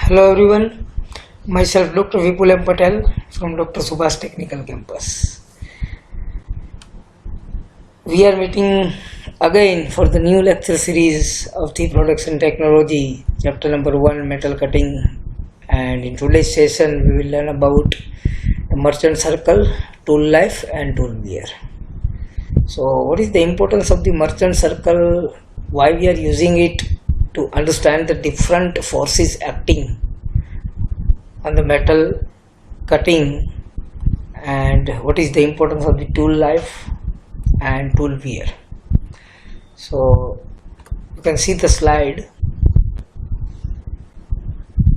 Hello everyone, myself Dr. Vipul M. Patel from Dr. Subhash Technical Campus. We are meeting again for the new lecture series of the Production Technology, chapter number 1, Metal Cutting, and in today's session we will learn about the merchant circle, tool life and tool wear. So what is the importance of the merchant circle, why we are using it, to understand the different forces acting on the metal cutting, and what is the importance of the tool life and tool wear. So you can see the slide.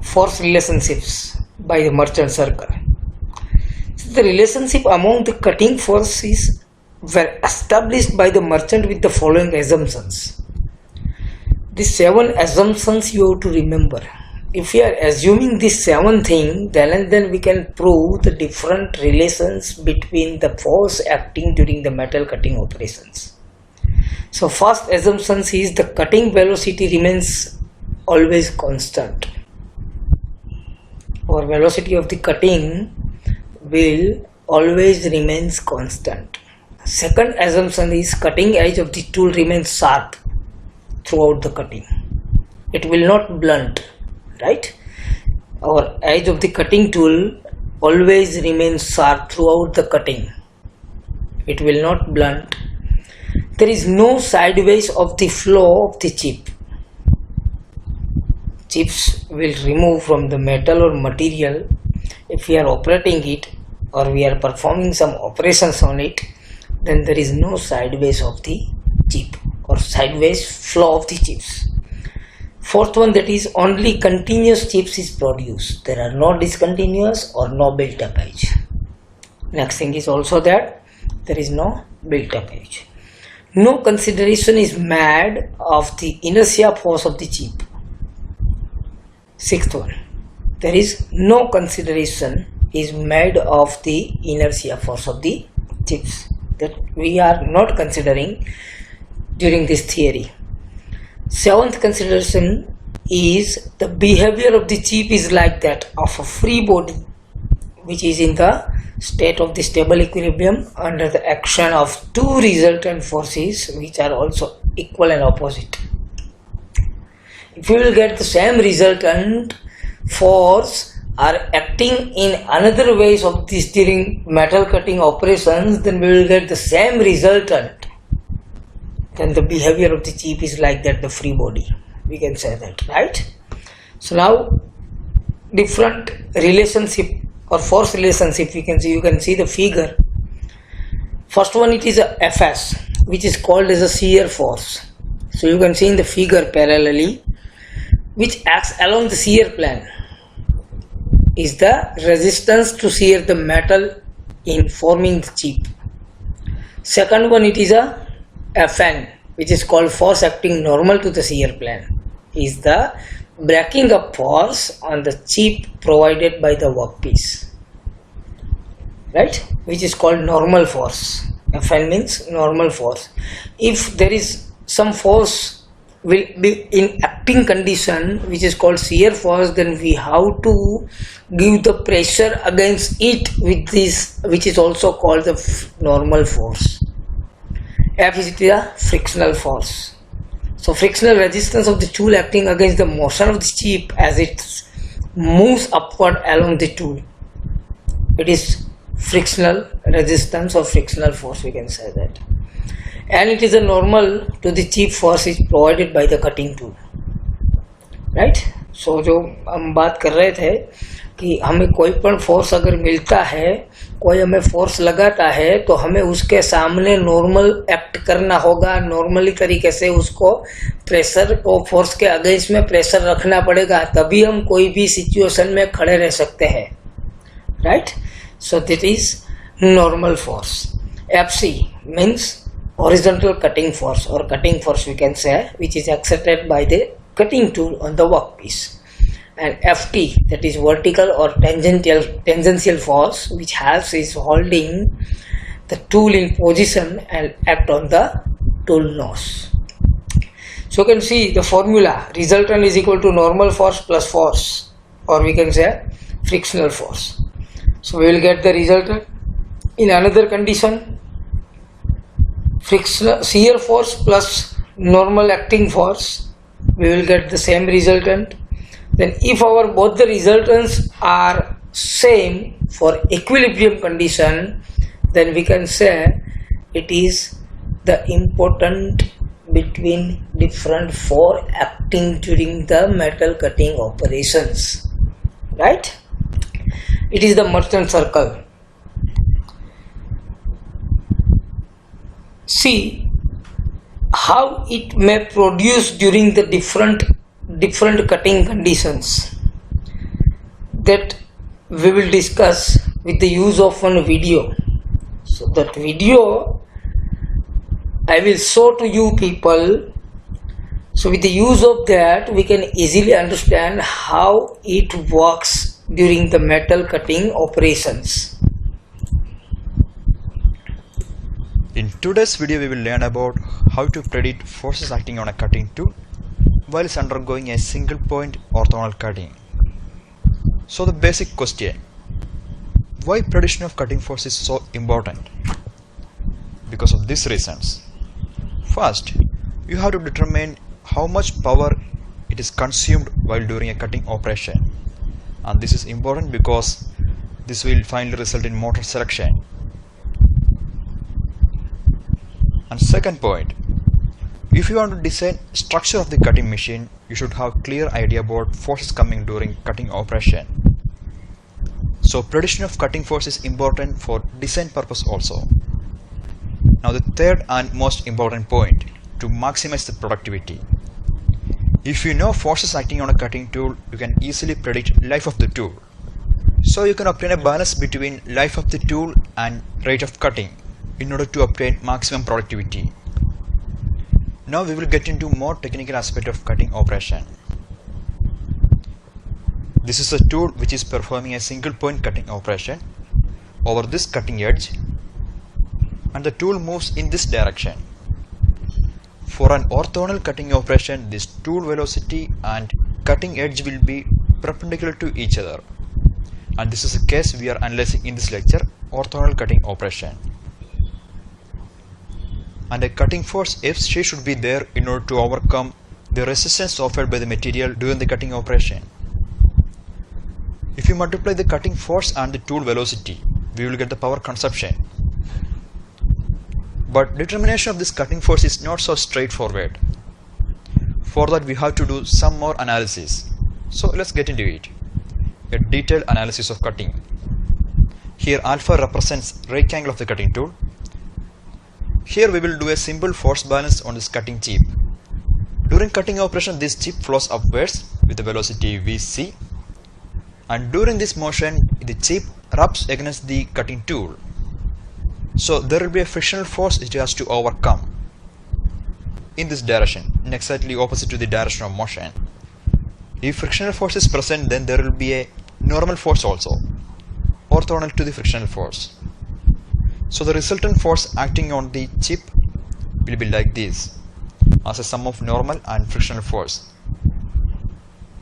Force relationships by the merchant circle. So the relationship among the cutting forces were established by the merchant with the following assumptions. These 7 assumptions you have to remember. If we are assuming these 7 things, then we can prove the different relations between the force acting during the metal cutting operations. So first assumption is the cutting velocity remains always constant, or velocity of the cutting will always remains constant. Second assumption is cutting edge of the tool remains sharp throughout the cutting. It will not blunt, right? Our edge of the cutting tool always remains sharp throughout the cutting. It will not blunt. There is no sideways of the flow of the chip. Chips will remove from the metal or material if we are operating it or we are performing some operations on it. Then there is no sideways of the chip or sideways flow of the chips. Fourth one, that is only continuous chips is produced. There are no discontinuous or no built-up edge. Next thing is also that there is no built-up edge. No consideration is made of the inertia force of the chip. Sixth one, there is no consideration is made of the inertia force of the chips. That we are not considering during this theory. Seventh consideration is the behavior of the chip is like that of a free body which is in the state of the stable equilibrium under the action of 2 resultant forces which are also equal and opposite. If we will get the same resultant force are acting in another ways of this during metal cutting operations, then we will get the same resultant. Then the behavior of the chip is like that, the free body. We can say that, right? So now different relationship or force relationship we can see. You can see the figure. First one, it is a Fs, which is called as a shear force. So you can see in the figure parallelly, which acts along the shear plane, is the resistance to shear the metal in forming the chip. Second one, it is a Fn, which is called force acting normal to the shear plane, is the breaking up force on the chip provided by the workpiece, right? Which is called normal force. Fn means normal force. If there is some force will be in acting condition which is called shear force, then we have to give the pressure against it with this, which is also called the normal force. F is the frictional force. So frictional resistance of the tool acting against the motion of the chip as it moves upward along the tool. It is frictional resistance or frictional force, we can say that. And it is a normal to the chip force is provided by the cutting tool, right? So जो हम बात कर रहे थे कि हमें कोई पण फोर्स अगर मिलता है, कोई हमें फोर्स लगाता है, तो हमें उसके सामने नॉर्मल एक्ट करना होगा, नॉर्मली तरीके से उसको प्रेशर को फोर्स के अगेंस्ट में प्रेशर रखना पड़ेगा, तभी हम कोई भी सिचुएशन में खड़े रह सकते हैं, right? So that is normal force. Fc means horizontal cutting force or cutting force we can say, which is exerted by the cutting tool on the workpiece. And Ft, that is vertical or tangential force, which helps is holding the tool in position and act on the tool nose. So you can see the formula, resultant is equal to normal force plus force. or we can say frictional force. So we will get the resultant. In another condition, frictional shear force plus normal acting force, we will get the same resultant. Then if our both the resultants are same for equilibrium condition, then we can say it is the important between different force acting during the metal cutting operations, right? It is the Merton circle. See how it may produce during the different cutting conditions, that we will discuss with the use of one video. So that video I will show to you people. So with the use of that, we can easily understand how it works during the metal cutting operations. In today's video, we will learn about how to predict forces acting on a cutting tool while it's undergoing a single point orthogonal cutting. So the basic question, why prediction of cutting force is so important? Because of these reasons. First, you have to determine how much power it is consumed while doing a cutting operation, and this is important because this will finally result in motor selection. And second point, if you want to design structure of the cutting machine, you should have clear idea about forces coming during cutting operation. So prediction of cutting force is important for design purpose also. Now the third and most important point, to maximize the productivity. If you know forces acting on a cutting tool, you can easily predict life of the tool. So you can obtain a balance between life of the tool and rate of cutting in order to obtain maximum productivity. Now we will get into more technical aspect of cutting operation. This is a tool which is performing a single point cutting operation over this cutting edge, and the tool moves in this direction. For an orthogonal cutting operation, this tool velocity and cutting edge will be perpendicular to each other, and this is a case we are analyzing in this lecture, orthogonal cutting operation. And a cutting force Fc should be there in order to overcome the resistance offered by the material during the cutting operation. If you multiply the cutting force and the tool velocity, we will get the power consumption. But determination of this cutting force is not so straightforward. For that we have to do some more analysis. So let's get into it. A detailed analysis of cutting. Here alpha represents rake angle of the cutting tool. Here we will do a simple force balance on this cutting chip. During cutting operation, this chip flows upwards with the velocity Vc, and during this motion the chip rubs against the cutting tool. So there will be a frictional force it has to overcome in this direction, in exactly opposite to the direction of motion. If frictional force is present, then there will be a normal force also, orthogonal to the frictional force. So the resultant force acting on the chip will be like this, as a sum of normal and frictional force.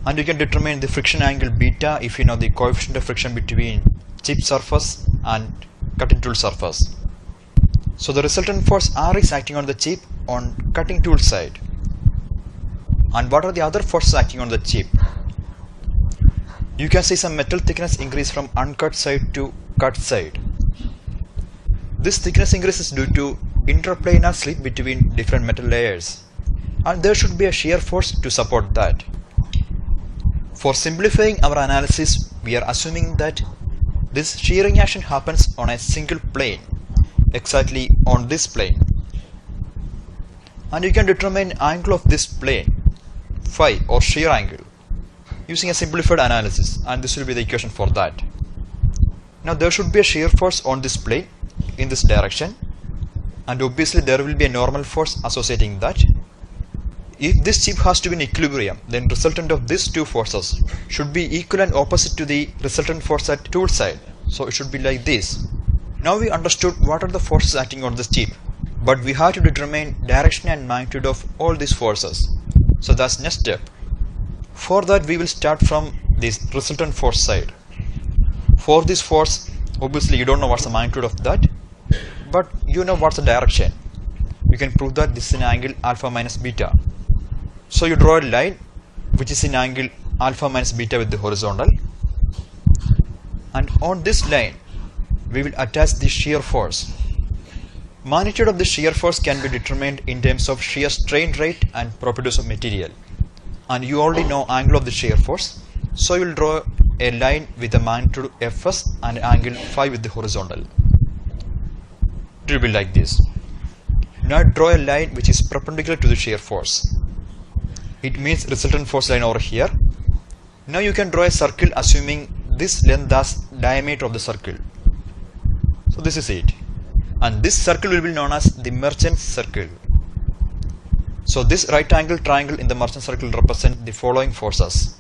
And you can determine the friction angle beta if you know the coefficient of friction between chip surface and cutting tool surface. So the resultant force R is acting on the chip on cutting tool side. And what are the other forces acting on the chip? You can see some metal thickness increase from uncut side to cut side. This thickness increase is due to interplanar slip between different metal layers, and there should be a shear force to support that. For simplifying our analysis, we are assuming that this shearing action happens on a single plane, exactly on this plane. And you can determine angle of this plane, phi or shear angle, using a simplified analysis, and this will be the equation for that. Now there should be a shear force on this plane in this direction, and obviously there will be a normal force associating that. If this chip has to be in equilibrium, then resultant of these two forces should be equal and opposite to the resultant force at tool side. So it should be like this. Now we understood what are the forces acting on this chip, but we have to determine direction and magnitude of all these forces. So that's next step. For that we will start from this resultant force side. For this force, obviously you don't know what's the magnitude of that, but you know what's the direction. You can prove that this is an angle alpha minus beta. So you draw a line which is in angle alpha minus beta with the horizontal, and on this line we will attach the shear force. Magnitude of the shear force can be determined in terms of shear strain rate and properties of material, and you already know angle of the shear force, so you will draw a line with a magnitude Fs and angle phi with the horizontal. It will be like this. Now draw a line which is perpendicular to the shear force. It means resultant force line over here. Now you can draw a circle assuming this length as diameter of the circle. So this is it. And this circle will be known as the merchant circle. So this right angle triangle in the merchant circle represents the following forces: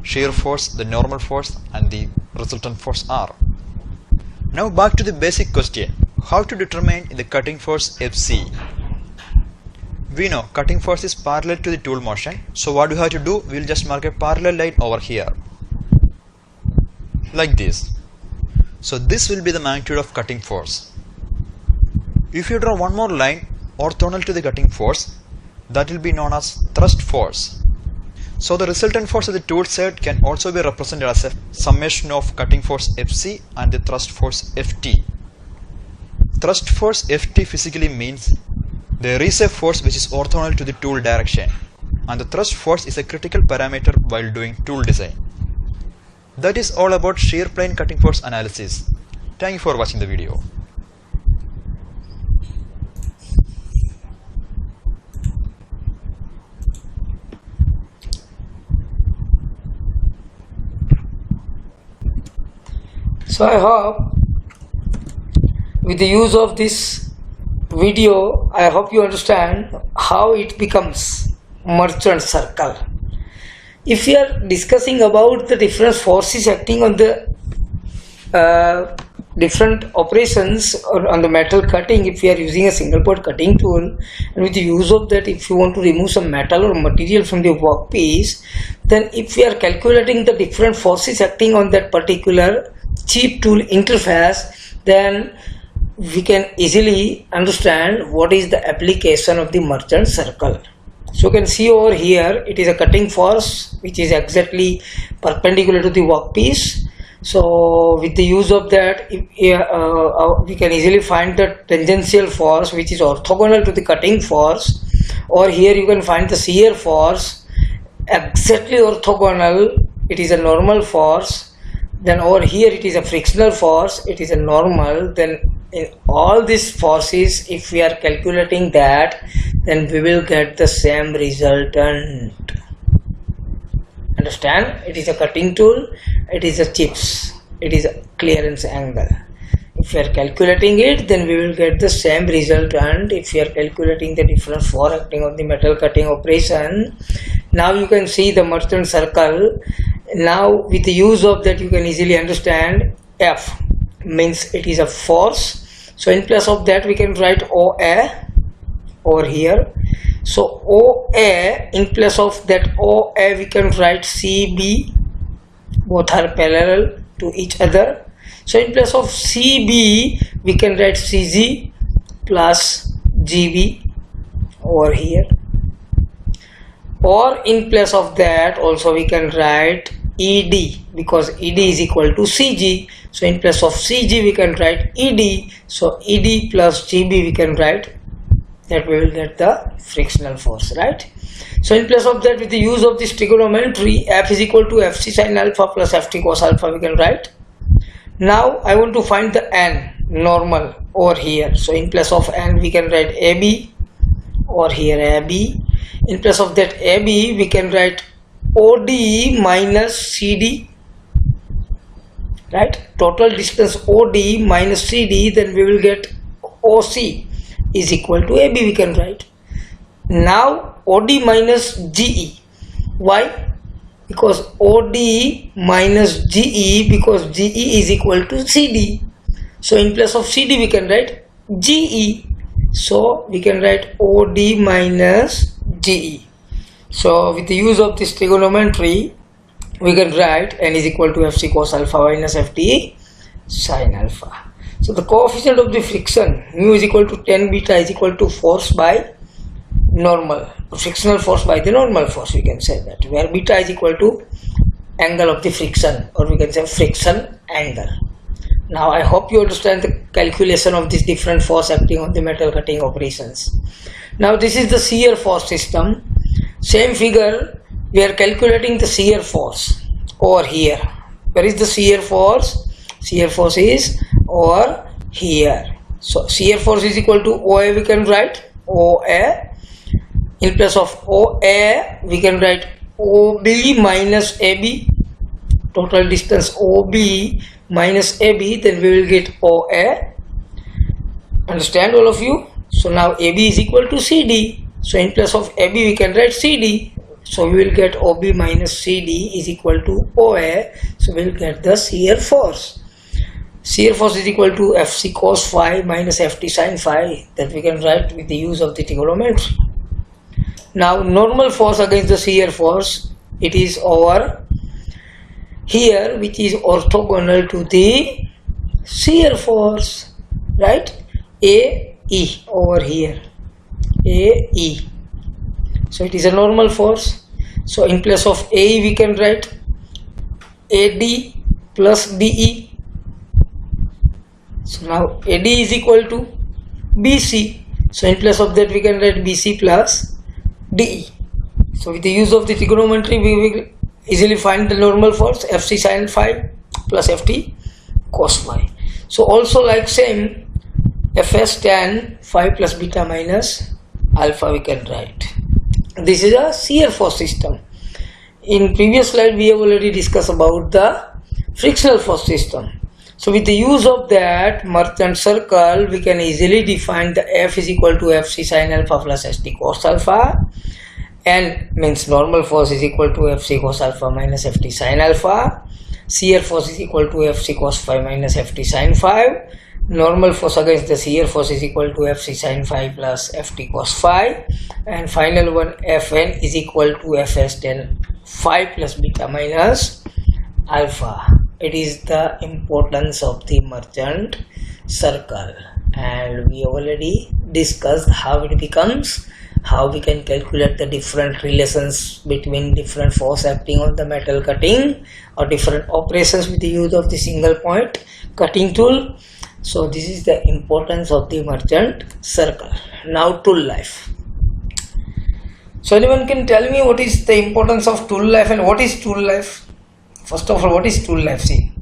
shear force, the normal force, and the resultant force R. Now back to the basic question: how to determine the cutting force Fc? We know cutting force is parallel to the tool motion, so what we have to do, we will just mark a parallel line over here like this. So this will be the magnitude of cutting force. If you draw one more line orthogonal to the cutting force, that will be known as thrust force. So the resultant force at the tool side can also be represented as a summation of cutting force Fc and the thrust force Ft. Thrust force Ft physically means there is a force which is orthogonal to the tool direction, and the thrust force is a critical parameter while doing tool design. That is all about shear plane cutting force analysis. Thank you for watching the video. So I hope with the use of this video, I hope you understand how it becomes merchant circle. If we are discussing about the different forces acting on the different operations or on the metal cutting, if we are using a single point cutting tool, and with the use of that, if you want to remove some metal or material from the workpiece, then if we are calculating the different forces acting on that particular chip tool interface, then we can easily understand what is the application of the merchant circle. So you can see over here, it is a cutting force which is exactly perpendicular to the workpiece. So with the use of that, we can easily find the tangential force which is orthogonal to the cutting force, or here you can find the shear force exactly orthogonal, it is a normal force. Then over here it is a frictional force, it is a normal. Then in all these forces, if we are calculating that, then we will get the same resultant. Understand? It is a cutting tool, it is a chips, it is a clearance angle. If we are calculating it, then we will get the same resultant. If we are calculating the difference for acting on the metal cutting operation, now you can see the merchant circle. Now with the use of that, you can easily understand F means it is a force. So in place of that, we can write OA over here. So OA, in place of that OA, we can write CB. Both are parallel to each other. So in place of CB, we can write CG plus GB over here. Or in place of that, also we can write ED, because ED is equal to CG. So in place of CG, we can write ED. So ED plus GB, we can write that, we will get the frictional force, right? So in place of that, with the use of this trigonometry, F is equal to FC sin alpha plus FT cos alpha, we can write. Now I want to find the N normal over here. So in place of N, we can write AB, or here AB. In place of that AB, we can write OD minus CD, right? Total distance OD minus CD, then we will get OC is equal to AB, we can write. Now OD minus GE. Why? Because OD minus GE, because GE is equal to CD. So in place of CD, we can write GE. So we can write OD minus GE. So with the use of this trigonometry, we can write n is equal to fc cos alpha minus ft sin alpha. So the coefficient of the friction mu is equal to tan beta is equal to force by normal, frictional force by the normal force, we can say that, where beta is equal to angle of the friction, or we can say friction angle. Now I hope you understand the calculation of this different force acting on the metal cutting operations. Now this is the shear force system. Same figure, we are calculating the shear force over here. Where is the shear force? Shear force is over here. So shear force is equal to OA, we can write OA. In place of OA, we can write OB minus AB. Total distance OB minus AB, then we will get OA. Understand all of you? So now AB is equal to CD. So in place of AB, we can write CD. So we will get OB minus CD is equal to OA. So we will get the shear force. Shear force is equal to FC cos phi minus FT sin phi, that we can write with the use of the trigonometry. Now normal force against the shear force, it is over here, which is orthogonal to the shear force, right? AE over here, AE. So it is a normal force. So in place of AE, we can write AD plus DE. So now AD is equal to BC. So in place of that, we can write BC plus DE. So with the use of the trigonometry, we will easily find the normal force FC sin phi plus FT cos phi. So also like same, Fs tan phi plus beta minus alpha we can write. This is a shear force system. In previous slide, we have already discussed about the frictional force system. So with the use of that merchant circle, we can easily define the F is equal to Fc sin alpha plus St cos alpha, and means normal force is equal to Fc cos alpha minus Ft sin alpha. Shear force is equal to Fc cos phi minus Ft sin phi. Normal force against the shear force is equal to Fc sin phi plus Ft cos phi. And final one, Fn is equal to Fs tan phi plus beta minus alpha. It is the importance of the merchant circle, and we already discussed how it becomes, how we can calculate the different relations between different force acting on the metal cutting or different operations with the use of the single point cutting tool. So this is the importance of the merchant circle. Now tool life. So anyone can tell me what is the importance of tool life and what is tool life? First of all, what is tool life? See,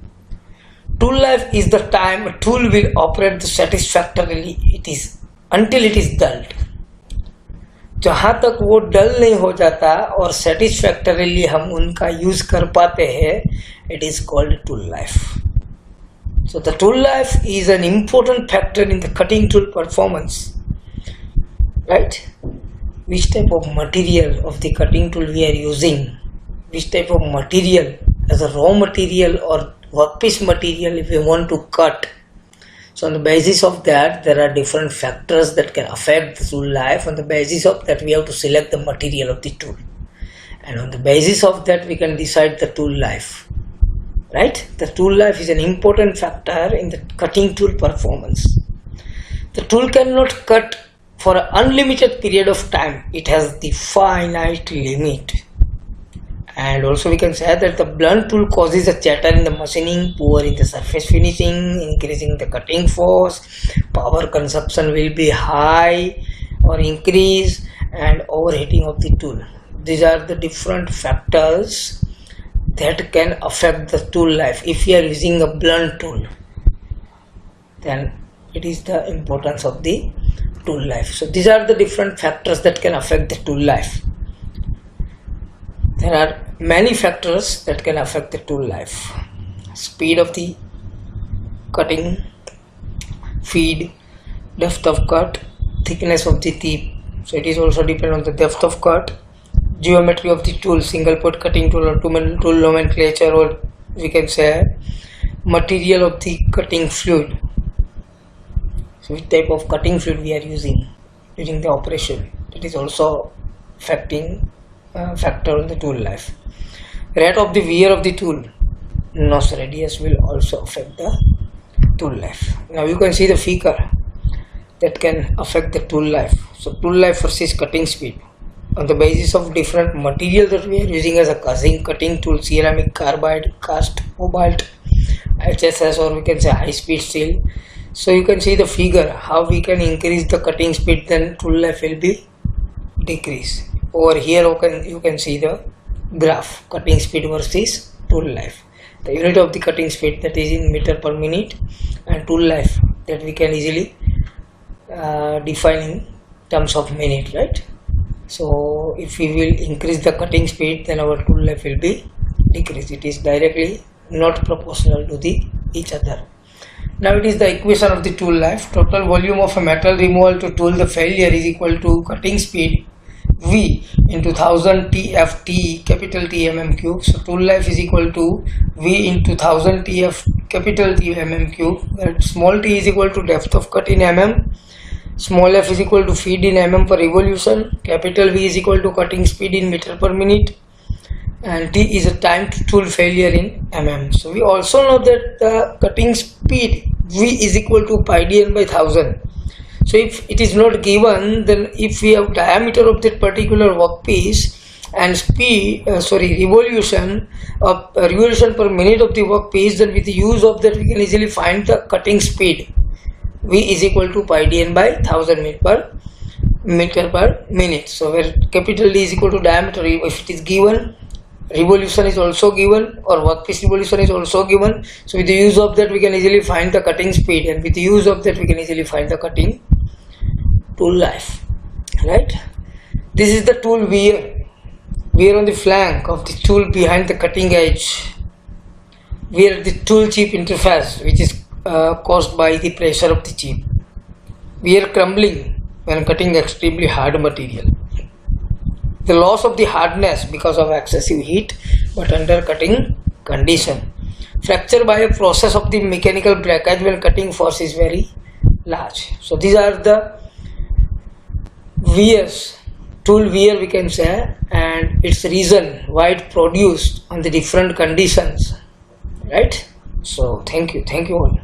tool life is the time a tool will operate satisfactorily until it is dulled. जहाँ तक वो डल नहीं हो जाता और satisfactorily हम उनका use कर पाते हैं, it is called tool life. So the tool life is an important factor in the cutting tool performance, right? Which type of material of the cutting tool we are using, which type of material as a raw material or workpiece material if we want to cut. So on the basis of that, there are different factors that can affect the tool life. On the basis of that, we have to select the material of the tool, and on the basis of that, we can decide the tool life, right? The tool life is an important factor in the cutting tool performance. The tool cannot cut for an unlimited period of time. It has the finite limit. And also we can say that the blunt tool causes a chatter in the machining, poor in the surface finishing, increasing the cutting force, power consumption will be high or increase, and overheating of the tool. These are the different factors that can affect the tool life. If you are using a blunt tool, then it is the importance of the tool life. So these are the different factors that can affect the tool life. There are many factors that can affect the tool life. Speed of the cutting, feed, depth of cut, thickness of the tip. So it is also depend on the depth of cut, geometry of the tool, single point cutting tool or tool nomenclature, or we can say material of the cutting fluid. So which type of cutting fluid we are using during the operation. It is also affecting factor on the tool life. rate of the wear of the tool, nose radius will also affect the tool life. Now you can see the figure that can affect the tool life. So tool life versus cutting speed on the basis of different material that we are using as a cutting tool, ceramic, carbide, cast, cobalt, HSS, or we can say high speed steel. So you can see the figure how we can increase the cutting speed, then tool life will be decrease. Over here you can see the graph, cutting speed versus tool life. The unit of the cutting speed, that is in meter per minute, and tool life that we can easily define in terms of minute, right? So if we will increase the cutting speed, then our tool life will be decreased. It is directly not proportional to each other. Now it is the equation of the tool life. Total volume of a metal removal to tool the failure is equal to cutting speed V into 1000 TFT capital T mm cube. So tool life is equal to V into 1000 TF capital T mm cube, where small t is equal to depth of cut in mm, small f is equal to feed in mm per revolution, capital V is equal to cutting speed in meter per minute, and t is a time to tool failure in mm. So we also know that the cutting speed V is equal to pi dn by 1000. So if it is not given, then if we have diameter of that particular workpiece and revolution per minute of the workpiece, then with the use of that we can easily find the cutting speed. V is equal to pi dn by 1000 meter per minute. So where capital D is equal to diameter, if it is given, revolution is also given, or workpiece revolution is also given. So with the use of that we can easily find the cutting speed, and with the use of that we can easily find the cutting tool life, right? This is the tool wear on the flank of the tool behind the cutting edge, where the tool chip interface, which is caused by the pressure of the chip. Wear crumbling when cutting extremely hard material. The loss of the hardness because of excessive heat but under cutting condition. Fracture by a process of the mechanical breakage when cutting force is very large. So these are the wears, tool wear we can say, and its reason why it produced on the different conditions, right? So thank you all.